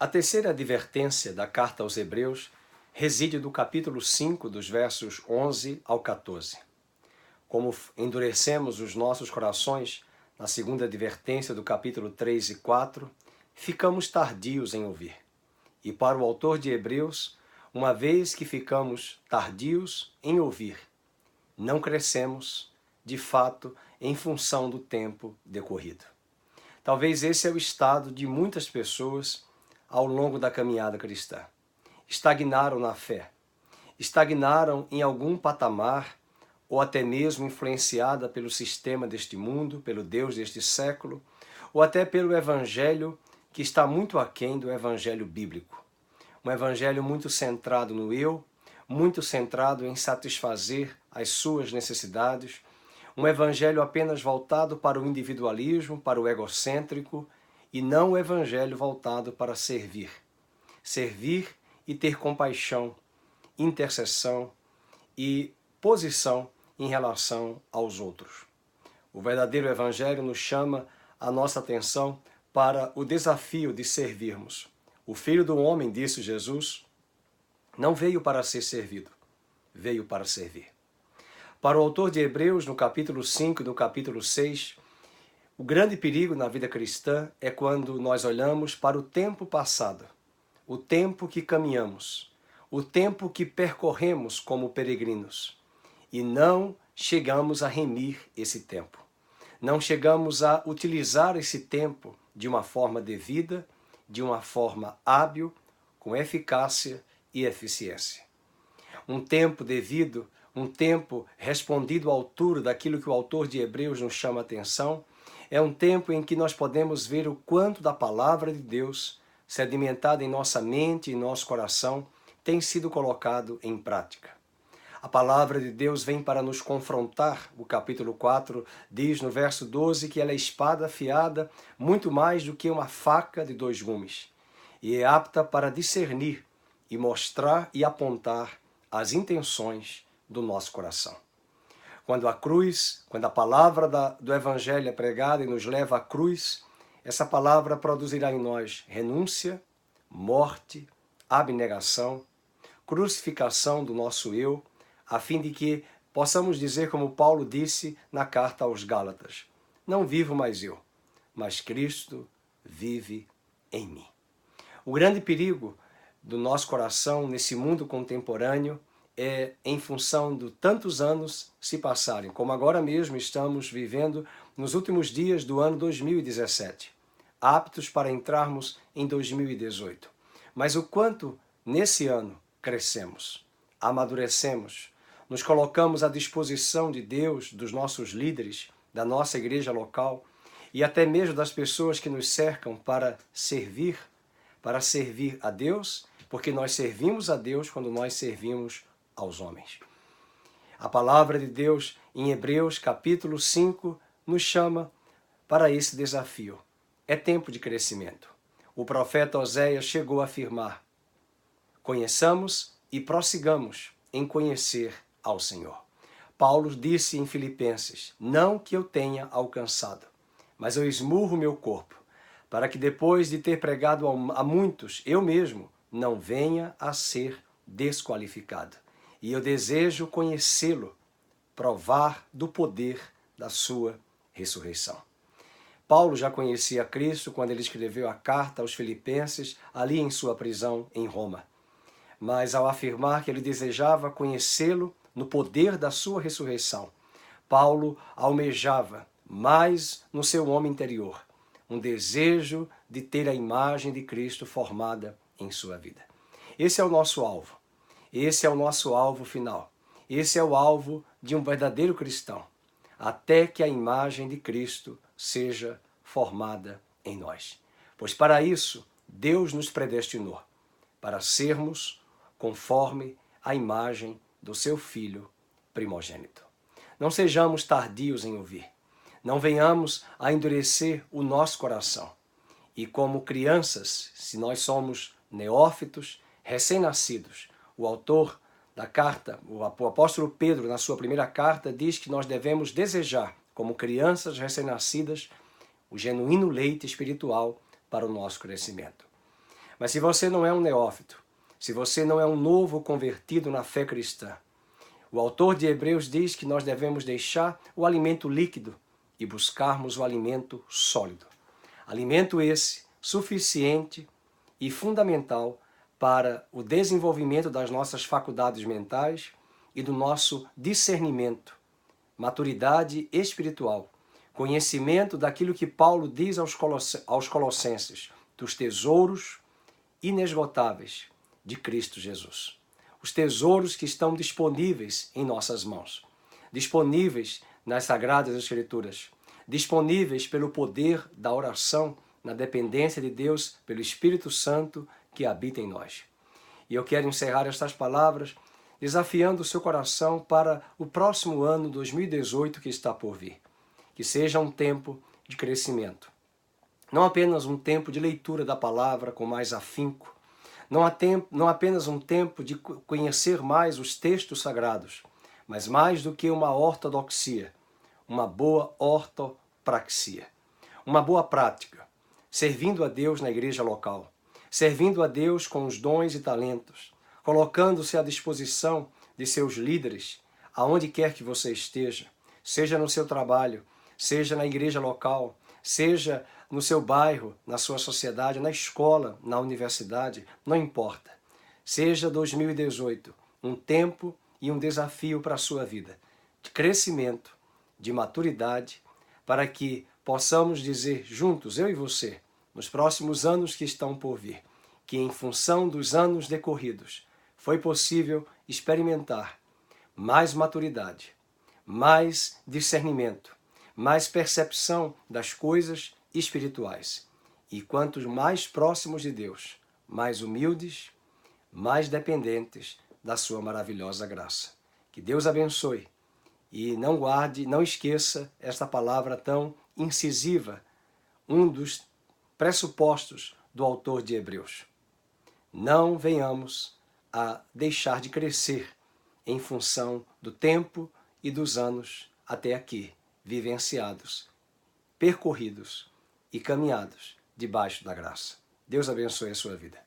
A terceira advertência da carta aos Hebreus reside do capítulo 5, dos versos 11 ao 14. Como endurecemos os nossos corações na segunda advertência do capítulo 3 e 4, ficamos tardios em ouvir. E para o autor de Hebreus, uma vez que ficamos tardios em ouvir, não crescemos, de fato, em função do tempo decorrido. Talvez esse é o estado de muitas pessoas ao longo da caminhada cristã. Estagnaram na fé, estagnaram em algum patamar, ou até mesmo influenciada pelo sistema deste mundo, pelo Deus deste século, ou até pelo evangelho que está muito aquém do evangelho bíblico. Um evangelho muito centrado no eu, muito centrado em satisfazer as suas necessidades, um evangelho apenas voltado para o individualismo, para o egocêntrico, e não o evangelho voltado para servir. Servir e ter compaixão, intercessão e posição em relação aos outros. O verdadeiro evangelho nos chama a nossa atenção para o desafio de servirmos. O Filho do Homem, disse Jesus, não veio para ser servido, veio para servir. Para o autor de Hebreus, no capítulo 5 e no capítulo 6, o grande perigo na vida cristã é quando nós olhamos para o tempo passado, o tempo que caminhamos, o tempo que percorremos como peregrinos, e não chegamos a remir esse tempo. Não chegamos a utilizar esse tempo de uma forma devida, de uma forma hábil, com eficácia e eficiência. Um tempo devido, um tempo respondido à altura daquilo que o autor de Hebreus nos chama a atenção, é um tempo em que nós podemos ver o quanto da palavra de Deus, sedimentada em nossa mente e nosso coração, tem sido colocado em prática. A palavra de Deus vem para nos confrontar. O capítulo 4 diz no verso 12 que ela é espada afiada, muito mais do que uma faca de 2 gumes, e é apta para discernir e mostrar e apontar as intenções do nosso coração. Quando a palavra do Evangelho é pregada e nos leva à cruz, essa palavra produzirá em nós renúncia, morte, abnegação, crucificação do nosso eu, a fim de que possamos dizer como Paulo disse na carta aos Gálatas, não vivo mais eu, mas Cristo vive em mim. O grande perigo do nosso coração nesse mundo contemporâneo é em função de tantos anos se passarem, como agora mesmo estamos vivendo nos últimos dias do ano 2017, aptos para entrarmos em 2018. Mas o quanto nesse ano crescemos, amadurecemos, nos colocamos à disposição de Deus, dos nossos líderes, da nossa igreja local e até mesmo das pessoas que nos cercam para servir a Deus, porque nós servimos a Deus quando nós servimos aos homens. A palavra de Deus em Hebreus capítulo 5 nos chama para esse desafio. É tempo de crescimento. O profeta Oséias chegou a afirmar, conheçamos e prossigamos em conhecer ao Senhor. Paulo disse em Filipenses, não que eu tenha alcançado, mas eu esmurro meu corpo, para que depois de ter pregado a muitos, eu mesmo não venha a ser desqualificado. E eu desejo conhecê-lo, provar do poder da sua ressurreição. Paulo já conhecia Cristo quando ele escreveu a carta aos Filipenses, ali em sua prisão em Roma. Mas ao afirmar que ele desejava conhecê-lo no poder da sua ressurreição, Paulo almejava mais no seu homem interior, um desejo de ter a imagem de Cristo formada em sua vida. Esse é o nosso alvo. Esse é o nosso alvo final. Esse é o alvo de um verdadeiro cristão, até que a imagem de Cristo seja formada em nós. Pois para isso, Deus nos predestinou, para sermos conforme a imagem do seu Filho primogênito. Não sejamos tardios em ouvir. Não venhamos a endurecer o nosso coração. E como crianças, se nós somos neófitos, recém-nascidos, o autor da carta, o apóstolo Pedro, na sua primeira carta, diz que nós devemos desejar, como crianças recém-nascidas, o genuíno leite espiritual para o nosso crescimento. Mas se você não é um neófito, se você não é um novo convertido na fé cristã, o autor de Hebreus diz que nós devemos deixar o alimento líquido e buscarmos o alimento sólido. Alimento esse suficiente e fundamental para o desenvolvimento das nossas faculdades mentais e do nosso discernimento, maturidade espiritual, conhecimento daquilo que Paulo diz aos Colossenses, dos tesouros inesgotáveis de Cristo Jesus. Os tesouros que estão disponíveis em nossas mãos, disponíveis nas Sagradas Escrituras, disponíveis pelo poder da oração, na dependência de Deus, pelo Espírito Santo que habita em nós. E eu quero encerrar estas palavras desafiando o seu coração para o próximo ano 2018 que está por vir. Que seja um tempo de crescimento. Não apenas um tempo de leitura da palavra com mais afinco, não apenas um tempo de conhecer mais os textos sagrados, mas mais do que uma ortodoxia, uma boa ortopraxia, uma boa prática, servindo a Deus na igreja local, servindo a Deus com os dons e talentos, colocando-se à disposição de seus líderes, aonde quer que você esteja, seja no seu trabalho, seja na igreja local, seja no seu bairro, na sua sociedade, na escola, na universidade, não importa. Seja 2018 um tempo e um desafio para a sua vida, de crescimento, de maturidade, para que possamos dizer juntos, eu e você, nos próximos anos que estão por vir, que em função dos anos decorridos, foi possível experimentar mais maturidade, mais discernimento, mais percepção das coisas espirituais. E quantos mais próximos de Deus, mais humildes, mais dependentes da sua maravilhosa graça. Que Deus abençoe e não guarde, não esqueça esta palavra tão incisiva, um dos pressupostos do autor de Hebreus. Não venhamos a deixar de crescer em função do tempo e dos anos até aqui, vivenciados, percorridos e caminhados debaixo da graça. Deus abençoe a sua vida.